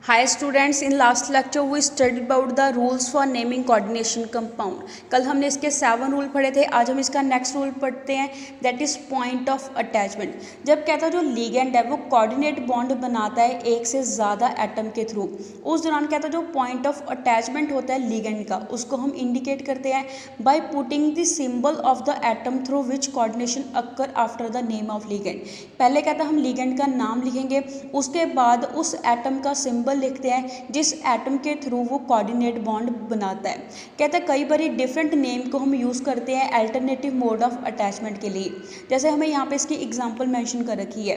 Hi students, in last lecture we studied about the rules for naming coordination compound. कल हमने इसके 7 rule पढ़े थे। आज हम इसका नेक्स्ट रूल पढ़ते हैं, that is point of attachment. जब कहता है जो लिगेंड है वो कोऑर्डिनेट बॉन्ड बनाता है एक से ज़्यादा एटम के थ्रू, उस दौरान कहता है जो पॉइंट ऑफ अटैचमेंट होता है लिगेंड का, उसको हम इंडिकेट करते हैं by putting the symbol of the atom through which coordination occur after the name of ligand. पहले कहता है हम लिगेंड का नाम लिखेंगे, उसके बाद उस एटम का सिंबल लिखते हैं जिस एटम के थ्रू वो कोऑर्डिनेट बॉन्ड बनाता है। कहता है कई बार डिफरेंट नेम को हम यूज़ करते हैं अल्टरनेटिव मोड ऑफ अटैचमेंट के लिए। जैसे हमें यहाँ पे इसकी एग्जांपल मेंशन कर रखी है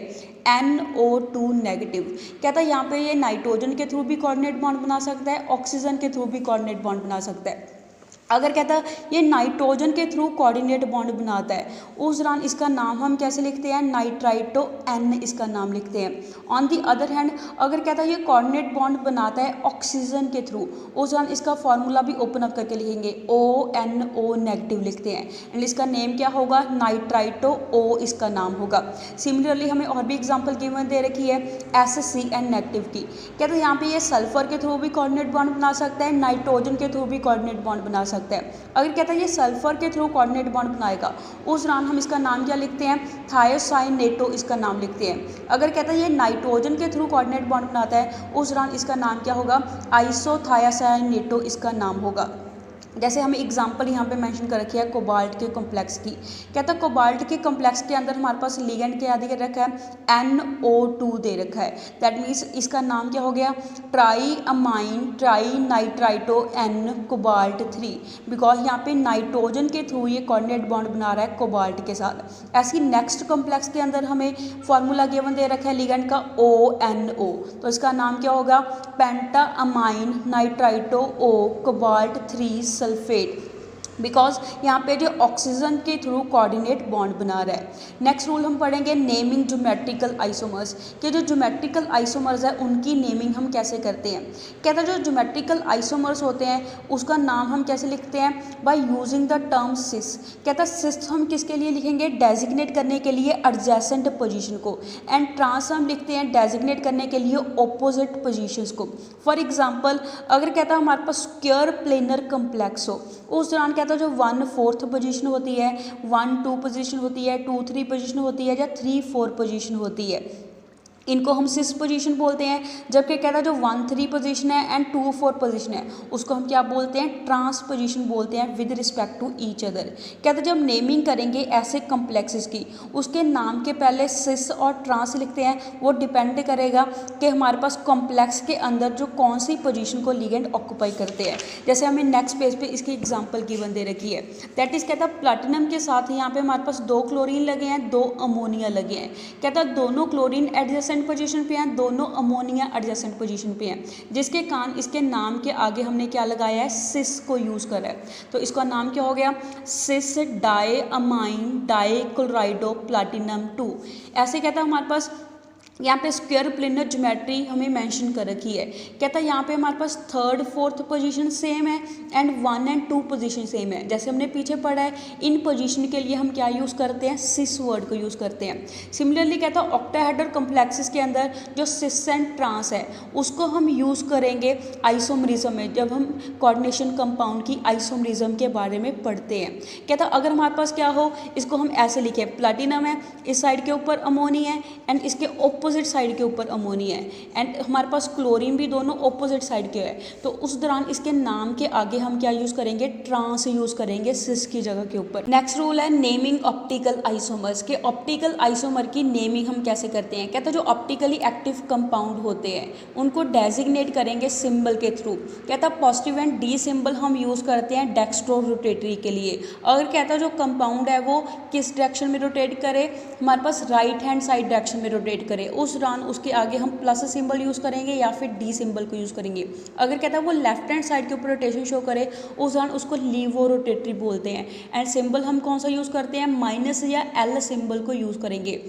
NO2 नेगेटिव। कहता है यहाँ पे ये नाइट्रोजन के थ्रू भी कोऑर्डिनेट बॉन्ड बना सकता है, ऑक्सीजन के थ्रू भी कोऑर्डिनेट बॉन्ड बना सकता है। अगर कहता है ये नाइट्रोजन के थ्रू कोऑर्डिनेट बॉन्ड बनाता है, उस दौरान इसका नाम हम कैसे लिखते हैं, नाइट्राइटो N इसका नाम लिखते हैं। ऑन दी अदर हैंड अगर कहता है ये कोऑर्डिनेट बॉन्ड बनाता है ऑक्सीजन के थ्रू, उस दौरान इसका फॉर्मूला भी ओपन अप करके लिखेंगे ONO नेगेटिव लिखते हैं, एंड इसका नेम क्या होगा, नाइट्राइटो O इसका नाम होगा। सिमिलरली हमें और भी एग्जाम्पल गिवन दे रखी है SCN नेगेटिव की। कहता है यहाँ पे ये सल्फर के थ्रू भी कोऑर्डिनेट बॉन्ड बना सकता है, नाइट्रोजन के थ्रू भी कोऑर्डिनेट बॉन्ड बना सकता है। अगर कहता है ये सल्फर के थ्रू कोऑर्डिनेट बॉन्ड बनाएगा, उस दौरान हम इसका नाम क्या लिखते हैं, थायोसाइनेटो इसका नाम लिखते हैं। अगर कहता है ये नाइट्रोजन के थ्रू कोऑर्डिनेट बॉन्ड बनाता है, उस दौरान इसका नाम क्या होगा, आइसोथायोसाइनेटो इसका नाम होगा। जैसे हमें एग्जांपल यहाँ पे मेंशन कर रखी है कोबाल्ट के कॉम्प्लेक्स की। कहता है कोबाल्ट के कॉम्प्लेक्स के अंदर हमारे पास लिगेंड क्या दे रखा है, NO2 दे रखा है। दैट मीन्स इसका नाम क्या हो गया, try amine try nitrito N cobalt 3, because यहाँ पे नाइट्रोजन के थ्रू ये कोऑर्डिनेट बॉन्ड बना रहा है कोबाल्ट के साथ। ऐसी नेक्स्ट कॉम्प्लेक्स के अंदर हमें फॉर्मूला गिवन दे रखा है लिगेंड का ONO, तो इसका नाम क्या होगा, penta amine nitrito O cobalt 3 sulphate, because यहाँ पे जो ऑक्सीजन के थ्रू कोऑर्डिनेट बॉन्ड बना रहा है। नेक्स्ट रूल हम पढ़ेंगे नेमिंग ज्योमेट्रिकल आइसोमर्स, कि जो ज्योमेट्रिकल आइसोमर्स है उनकी नेमिंग हम कैसे करते हैं। कहता है जो ज्योमेट्रिकल आइसोमर्स होते हैं उसका नाम हम कैसे लिखते हैं, बाय यूजिंग द टर्म सिस। कहता है सिस हम किसके लिए लिखेंगे, डेजिग्नेट करने के लिए एडजेसेंट पोजीशन को, एंड ट्रांस हम लिखते हैं डेजिग्नेट करने के लिए ऑपोजिट पोजीशंस को। फॉर एग्जांपल अगर कहता है हमारे पास स्क्वायर प्लेनर कॉम्प्लेक्स हो, उस दौरान कहता है जो 1/4 पोजीशन होती है, 1-2 पोजीशन होती है, 2-3 पोजीशन होती है, या 3-4 पोजीशन होती है, इनको हम सिस पोजीशन बोलते हैं। जबकि कहता है जो 1-3 पोजीशन है एंड 2-4 पोजीशन है उसको हम क्या बोलते हैं, ट्रांस पोजीशन बोलते हैं with respect to each other. कहता है जब नेमिंग करेंगे ऐसे कॉम्प्लेक्सेस की, उसके नाम के पहले सिस और ट्रांस लिखते हैं, वो डिपेंड करेगा कि हमारे पास कॉम्प्लेक्स के अंदर जो कौन सी पोजीशन को लिगेंड ऑक्यूपाई करते हैं। जैसे हमें नेक्स्ट पेज पे इसकी एग्जांपल गिवन दे रखी है, दैट इज कहता है प्लैटिनम के साथ यहाँ पे हमारे पास 2 क्लोरीन लगे हैं, 2 अमोनिया लगे हैं। कहता है दोनों क्लोरीन एडजेसेंट पोजीशन पे हैं, दोनों अमोनिया एडजेसेंट पोजीशन पे हैं, जिसके कारण इसके नाम के आगे हमने क्या लगाया है, सिस को यूज़ करा है। तो इसका नाम क्या हो गया, सिस डाई अमाइन डाई क्लोराइडो प्लैटिनम 2। ऐसे कहता है हमारे पास यहाँ पे स्क्वायर प्लेनर ज्योमेट्री हमें मेंशन कर रखी है। कहता है यहाँ पे हमारे पास 3rd 4th पोजीशन सेम है एंड 1 और 2 पोजीशन सेम है। जैसे हमने पीछे पढ़ा है, इन पोजीशन के लिए हम क्या यूज़ करते हैं, सिस वर्ड को यूज़ करते हैं। सिमिलरली कहता है ऑक्टाहेड्रल कॉम्प्लेक्सेस के अंदर जो सिस एंड ट्रांस है उसको हम यूज़ करेंगे आइसोमरिज्म में, जब हम कोऑर्डिनेशन कंपाउंड की आइसोमरिज्म के बारे में पढ़ते हैं। कहता है अगर हमारे पास क्या हो, इसको हम ऐसे लिखें, प्लैटिनम है, इस साइड के ऊपर अमोनिया है एंड इसके ऑपोजिट साइड के ऊपर अमोनिया है, एंड हमारे पास क्लोरीन भी दोनों ऑपोजिट साइड के है, तो उस दौरान इसके नाम के आगे हम क्या यूज़ करेंगे, ट्रांस यूज़ करेंगे सिस की जगह के ऊपर। नेक्स्ट रूल है नेमिंग ऑप्टिकल आइसोमर्स, के ऑप्टिकल आइसोमर की नेमिंग हम कैसे करते हैं। कहता है जो ऑप्टिकली एक्टिव कंपाउंड होते हैं उनको डेजिग्नेट करेंगे सिंबल के थ्रू। कहता है पॉजिटिव एंड डी सिंबल हम यूज़ करते हैं डेक्स्ट्रो रोटेटरी के लिए। अगर कहता है जो कंपाउंड है वो किस डायरेक्शन में रोटेट करे, हमारे पास राइट हैंड साइड डायरेक्शन में रोटेट करे, उस दौरान उसके आगे हम प्लस सिंबल यूज़ करेंगे या फिर डी सिंबल को यूज़ करेंगे। अगर कहता है वो लेफ्ट हैंड साइड के ऊपर रोटेशन शो करे, उस दौरान उसको लीवो रोटेटरी बोलते हैं, एंड सिंबल हम कौन सा यूज़ करते हैं, माइनस या L सिंबल को यूज़ करेंगे।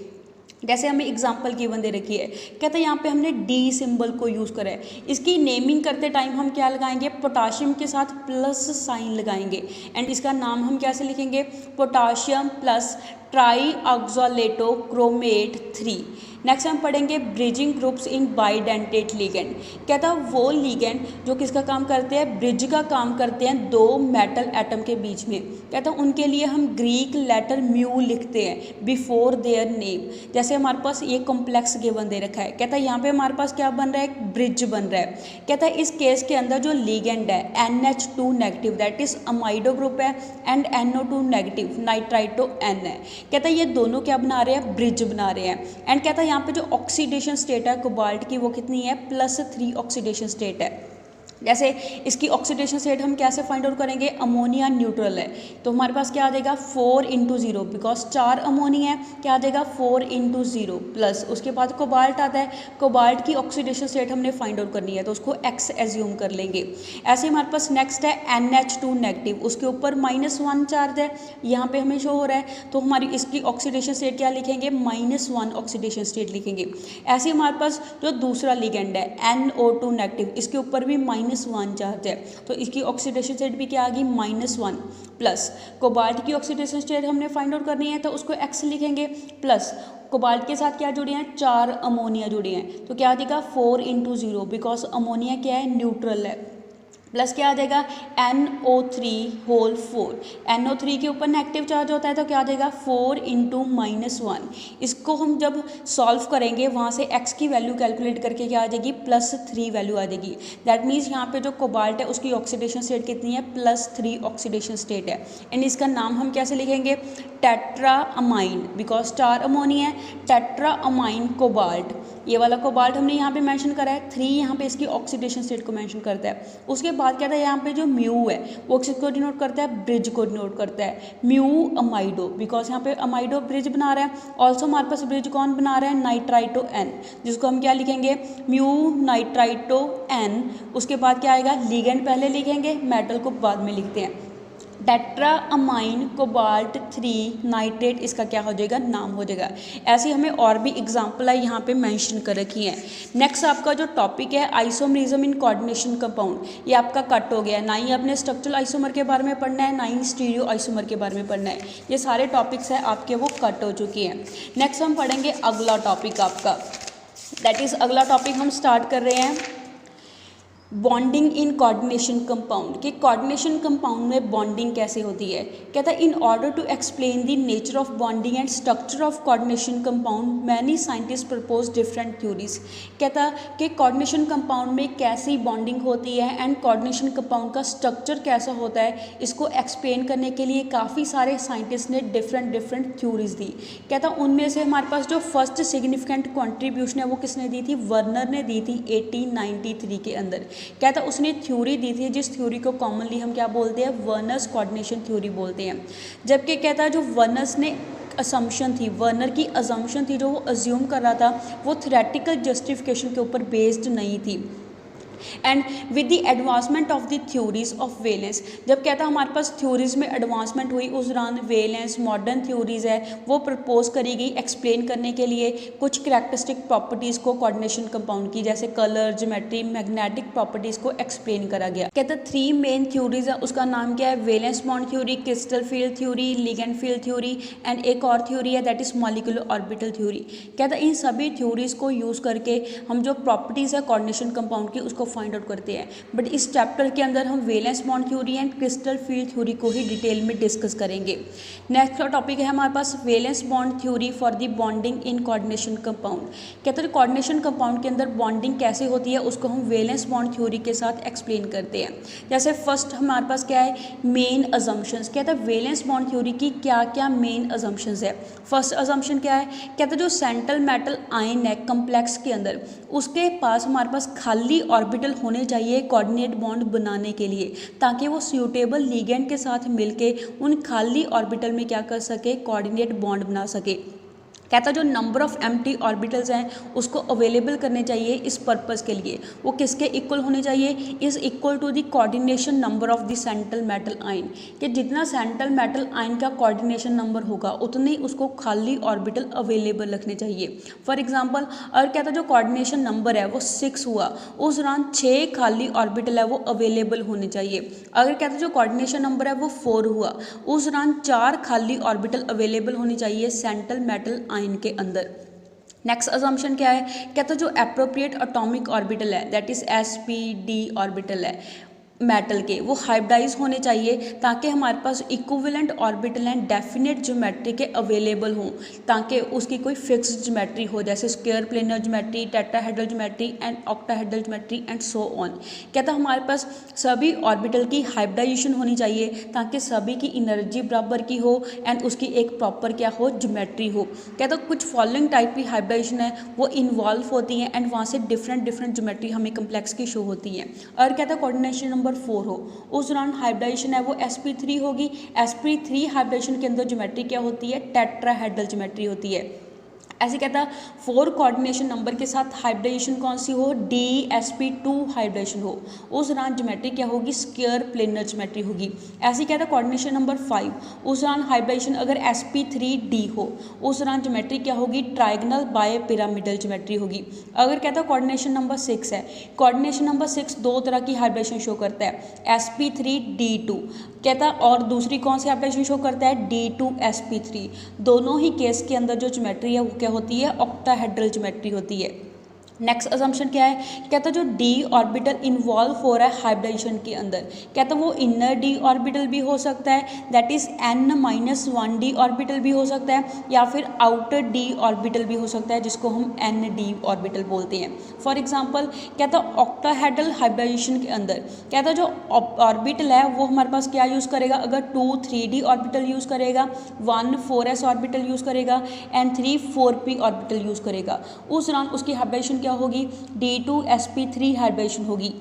जैसे हमें एग्जांपल गिवन दे रखी है, कहते हैं यहाँ पे हमने डी सिंबल को यूज़ करा है। इसकी नेमिंग करते टाइम हम क्या लगाएंगे, पोटाशियम के साथ प्लस साइन लगाएंगे, एंड इसका नाम हम कैसे लिखेंगे, potassium plus trioxalato chromate 3। Next हम पढ़ेंगे bridging groups in bidentate ligand. कहता है वो लिगेंड जो किसका काम करते हैं, ब्रिज का काम करते हैं दो मेटल एटम के बीच में। कहता है उनके लिए हम ग्रीक लेटर म्यू लिखते हैं बिफोर देयर नेम। जैसे हमारे पास ये कॉम्प्लेक्स गिवन दे रखा है, कहता है यहाँ पे हमारे पास क्या बन रहा है, एक ब्रिज बन रहा है। कहता है इस केस के अंदर जो लिगेंड है NH2 negative that is amido group है and NO2 negative nitrito N है। कहता है ये दोनों क्या बना रहे हैं, ब्रिज बना रहे हैं। एंड कहता है यहाँ पे जो ऑक्सीडेशन स्टेट है कोबाल्ट की वो कितनी है, +3 ऑक्सीडेशन स्टेट है। जैसे इसकी ऑक्सीडेशन स्टेट हम कैसे फाइंड आउट करेंगे, अमोनिया न्यूट्रल है तो हमारे पास क्या आ जाएगा 4/0 बिकॉज 4 अमोनिया है, क्या आ जाएगा 4/0 प्लस उसके बाद कोबाल्ट आता है। कोबाल्ट की ऑक्सीडेशन स्टेट हमने फाइंड आउट करनी है तो उसको X एज्यूम कर लेंगे। ऐसे हमारे पास नेक्स्ट है NH2 नेगेटिव, उसके ऊपर -1 चार्ज है, यहाँ पे हमें शो हो रहा है तो हमारी इसकी ऑक्सीडेशन स्टेट क्या लिखेंगे, -1 ऑक्सीडेशन स्टेट लिखेंगे। ऐसे हमारे पास जो दूसरा लिगेंड है NO2 नेगेटिव, इसके ऊपर भी -1 चार्ज है तो इसकी ऑक्सीडेशन स्टेट भी क्या आ गई -1 प्लस कोबाल्ट की ऑक्सीडेशन स्टेट हमने फाइंड आउट करनी है तो उसको X लिखेंगे प्लस कोबाल्ट के साथ क्या जुड़े हैं, 4 अमोनिया जुड़े हैं तो क्या आ जाएगा 4/0 बिकॉज अमोनिया क्या है, न्यूट्रल है। प्लस क्या आ जाएगा NO3 NO3 के ऊपर नेगेटिव चार्ज होता है तो क्या आ जाएगा 4 × -1। इसको हम जब सॉल्व करेंगे वहाँ से X की वैल्यू कैलकुलेट करके क्या आ जाएगी, +3 वैल्यू आ जाएगी। दैट मीन्स यहाँ पे जो कोबाल्ट है उसकी ऑक्सीडेशन स्टेट कितनी है, +3 ऑक्सीडेशन स्टेट है। एंड इसका नाम हम कैसे लिखेंगे, टेट्राअमाइन बिकॉज 4 अमोनिया है, टेट्राअमाइन कोबाल्ट। ये वाला कोबाल्ट हमने यहाँ पे मेंशन करा है, 3 यहाँ पे इसकी ऑक्सीडेशन स्टेट को मेंशन करता है। उसके बाद क्या था, यहाँ पे जो म्यू है वो किसको डिनोट करता है, ब्रिज को डिनोट करता है, म्यू अमाइडो बिकॉज यहाँ पे अमाइडो ब्रिज बना रहा है। ऑल्सो हमारे पास ब्रिज कौन बना रहा है, नाइट्राइटो N, जिसको हम क्या लिखेंगे, म्यू नाइट्राइटो N। उसके बाद क्या आएगा, लिगेंड पहले लिखेंगे, मेटल को बाद में लिखते हैं। टेट्राअमाइन कोबाल्ट 3 नाइट्रेट इसका क्या हो जाएगा, नाम हो जाएगा। ऐसे हमें और भी एग्जाम्पल है यहाँ पे मेंशन कर रखी है। नेक्स्ट आपका जो टॉपिक है आइसोमरिज्म इन कोऑर्डिनेशन कंपाउंड, ये आपका कट हो गया है। ना ही आपने स्ट्रक्चरल आइसोमर के बारे में पढ़ना है, ना ही स्टीरियो आइसोमर के बारे में पढ़ना है। ये सारे टॉपिक्स हैं आपके वो कट हो चुकी हैं। नेक्स्ट हम पढ़ेंगे अगला टॉपिक आपका, दैट इज़ अगला टॉपिक हम स्टार्ट कर रहे हैं बॉन्डिंग इन कोऑर्डिनेशन कंपाउंड, कि कोऑर्डिनेशन कंपाउंड में बॉन्डिंग कैसे होती है। कहता है in order to explain the nature of bonding and structure of coordination compound many scientist propose different theories. कहता है कि कोऑर्डिनेशन कंपाउंड में कैसी बॉन्डिंग होती है एंड कोऑर्डिनेशन कंपाउंड का स्ट्रक्चर कैसा होता है, इसको एक्सप्लेन करने के लिए काफ़ी सारे साइंटिस्ट ने डिफरेंट थ्योरीज दी। कहता उनमें से हमारे पास जो फर्स्ट सिग्निफिकेंट कॉन्ट्रीब्यूशन है वो किसने दी थी, वर्नर ने दी थी 1893 के अंदर। कहता उसने थ्योरी दी थी जिस थ्योरी को कॉमनली हम क्या बोलते हैं, वर्नर्स कोऑर्डिनेशन थ्योरी बोलते हैं। जबकि कहता है जो वर्नर्स ने असम्पशन थी, वर्नर की असम्पशन थी जो वो अज्यूम कर रहा था वो थ्योरेटिकल जस्टिफिकेशन के ऊपर बेस्ड नहीं थी। And with the advancement of the theories of valence, जब कहता हमारे पास थ्योरीज में एडवांसमेंट हुई उस दौरान वेलेंस मॉडर्न थ्योरीज है वो प्रपोज करी गई एक्सप्लेन करने के लिए कुछ करैक्टरिस्टिक प्रॉपर्टीज़ को कोऑर्डिनेशन कंपाउंड की, जैसे कलर, ज्योमेट्री, मैग्नेटिक प्रॉपर्टीज़ को एक्सप्लेन करा गया। कहता 3 मेन थ्योरीज है, उसका नाम क्या है, valence bond theory, crystal field theory, ligand field theory and एक और थ्योरी है that is molecular orbital theory. कहता इन सभी थ्योरीज को यूज़ करके हम जो प्रॉपर्टीज़ है कोऑर्डिनेशन कंपाउंड की उसको फाइंड आउट करते हैं। बट इस चैप्टर के अंदर हम valence bond theory and crystal field theory को ही डिटेल में डिस्कस करेंगे। नेक्स्ट टॉपिक है हमारे पास valence bond theory for the bonding in coordination compound. कहते हैं कोऑर्डिनेशन कंपाउंड के अंदर बॉन्डिंग कैसे होती है उसको हम वेलेंस बॉन्ड थ्योरी के साथ एक्सप्लेन करते हैं। जैसे फर्स्ट हमारे पास क्या है, मेन अजम्पशंस। कहता है वेलेंस बॉन्ड थ्योरी की क्या क्या मेन अजम्पशंस है। फर्स्ट अजम्पशन क्या है, कहता है जो सेंट्रल मेटल आयन है कम्प्लेक्स के अंदर उसके पास हमारे पास खाली ऑर्बिटल होने चाहिए कोऑर्डिनेट बॉन्ड बनाने के लिए, ताकि वो सूटेबल लिगेंड के साथ मिलके उन खाली ऑर्बिटल में क्या कर सके, कोऑर्डिनेट बॉन्ड बना सके। कहता जो नंबर ऑफ एम्प्टी ऑर्बिटल्स हैं उसको अवेलेबल करने चाहिए इस पर्पस के लिए, वो किसके इक्वल होने चाहिए, is equal to the coordination number of the central metal ion, कि जितना सेंट्रल मेटल आयन का कोऑर्डिनेशन नंबर होगा उतने उसको खाली ऑर्बिटल अवेलेबल रखने चाहिए। फॉर एग्जांपल अगर कहता जो कोऑर्डिनेशन नंबर है वो 6 हुआ, उस दौरान 6 खाली ऑर्बिटल है वो अवेलेबल होने चाहिए। अगर कहता जो कोऑर्डिनेशन नंबर है वो 4 हुआ, उस दौरान 4 खाली ऑर्बिटल अवेलेबल होनी चाहिए सेंट्रल मेटल आयन के अंदर। नेक्स्ट अजम्पशन क्या है, कहता जो एप्रोप्रिएट एटॉमिक ऑर्बिटल है दैट इज sp-d ऑर्बिटल है मेटल के, वो हाइब्रिडाइज होने चाहिए ताकि हमारे पास equivalent orbital and definite geometry के अवेलेबल हों, ताकि उसकी कोई फिक्स ज्योमेट्री हो, जैसे square planar geometry, tetrahedral geometry and octahedral geometry and so on. कहता हमारे पास सभी ऑर्बिटल की हाइब्रिडाइजेशन होनी चाहिए ताकि सभी की एनर्जी बराबर की हो एंड उसकी एक प्रॉपर क्या हो, ज्योमेट्री हो। कहता कुछ फॉलोइंग टाइप की हाइब्रिडाइजेशन है वो इन्वॉल्व होती हैं एंड वहाँ से डिफरेंट ज्योमेट्री हमें कम्प्लेक्स की शो होती है। और कहता कोऑर्डिनेशन नंबर 4 हो, उस दौरान हाइब्रिडाइजेशन है वो sp3 होगी। sp3 हाइब्रिडाइजेशन के अंदर ज्योमेट्री क्या होती है, टेट्राहेड्रल ज्योमेट्री होती है। ऐसे कहता 4 कोऑर्डिनेशन नंबर के साथ हाइब्रिडाइजेशन कौन सी हो, dsp2 हाइब्रिडाइजेशन हो, उस दौरान ज्योमेट्री क्या होगी, स्क्वायर प्लेनर ज्योमेट्री होगी। ऐसे कहता कोऑर्डिनेशन नंबर 5, उस दौरान हाइब्रिडाइजेशन अगर sp3d हो, उस दौरान ज्योमेट्री क्या होगी, ट्राइगोनल बाय पिरामिडल ज्योमेट्री होगी। अगर कहता कोऑर्डिनेशन नंबर 6 है, कोऑर्डिनेशन नंबर 6 दो तरह की हाइब्रिडाइजेशन शो करता है, sp3d2 कहता, और दूसरी कौन सी हाइब्रिडाइजेशन शो करता है, d2sp3। दोनों ही केस के अंदर जो ज्योमेट्री है वो क्या होती है, ऑक्टाहेड्रल ज्योमेट्री होती है। नेक्स्ट अजम्पशन क्या है, कहता जो डी ऑर्बिटल इन्वॉल्व हो रहा है हाइब्रिडाइजेशन के अंदर, कहता वो इनर डी ऑर्बिटल भी हो सकता है दैट इज n-1d ऑर्बिटल भी हो सकता है, या फिर आउटर डी ऑर्बिटल भी हो सकता है जिसको हम nd ऑर्बिटल बोलते हैं। फॉर एग्जांपल कहता ऑक्टाहेड्रल हाइब्रिडाइजेशन के अंदर कहता जो ऑर्बिटल है वो हमारे पास क्या यूज़ करेगा, अगर 2-3d ऑर्बिटल यूज़ करेगा, 1-4s ऑर्बिटल यूज़ करेगा एंड 3-4p ऑर्बिटल यूज़ करेगा, उस दौरान उसकी हाइब्रिडाइजेशन क्या होगी, d2sp3 हाइब्रिडेशन होगी।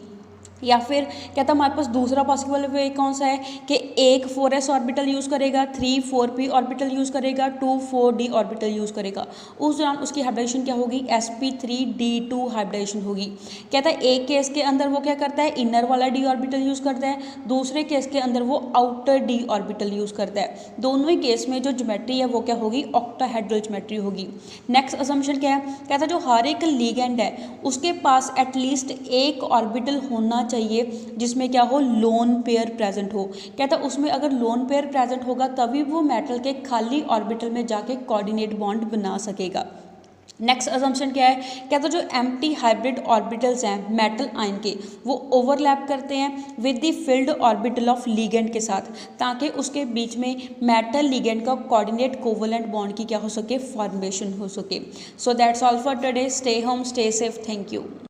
या फिर कहता हमारे पास दूसरा पॉसिबल वे कौन सा है कि एक 4s ऑर्बिटल यूज़ करेगा, 3-4p ऑर्बिटल यूज़ करेगा, 2-4d ऑर्बिटल यूज़ करेगा, उस दौरान उसकी हाइब्रिडेशन क्या होगी, sp3d2 हाइब्रिडेशन होगी। कहता है एक केस के अंदर वो क्या करता है, इनर वाला d ऑर्बिटल यूज़ करता है, दूसरे केस के अंदर वो आउटर d ऑर्बिटल यूज़ करता है। दोनों ही केस में जो ज्योमेट्री है वो क्या होगी, ऑक्टाहेड्रल ज्योमेट्री होगी। नेक्स्ट असम्पशन क्या है, कहता जो हर एक लिगेंड है उसके पास एटलीस्ट एक ऑर्बिटल होना चाहिए जिसमें क्या हो, लोन पेयर प्रेजेंट हो। कहता उसमें अगर लोन पेयर प्रेजेंट होगा तभी वो मेटल के खाली ऑर्बिटल में जाके कोऑर्डिनेट बॉन्ड बना सकेगा। नेक्स्ट अजम्पशन क्या है, कहता जो एम्प्टी हाइब्रिड ऑर्बिटल्स हैं मेटल आयन के वो ओवरलैप करते हैं with the field orbital of ligand के साथ, ताकि उसके बीच में मेटल लिगेंड का कोऑर्डिनेट कोवलेंट बॉन्ड की क्या हो सके, फॉर्मेशन हो सके। So that's all for today, stay home, stay safe, thank you.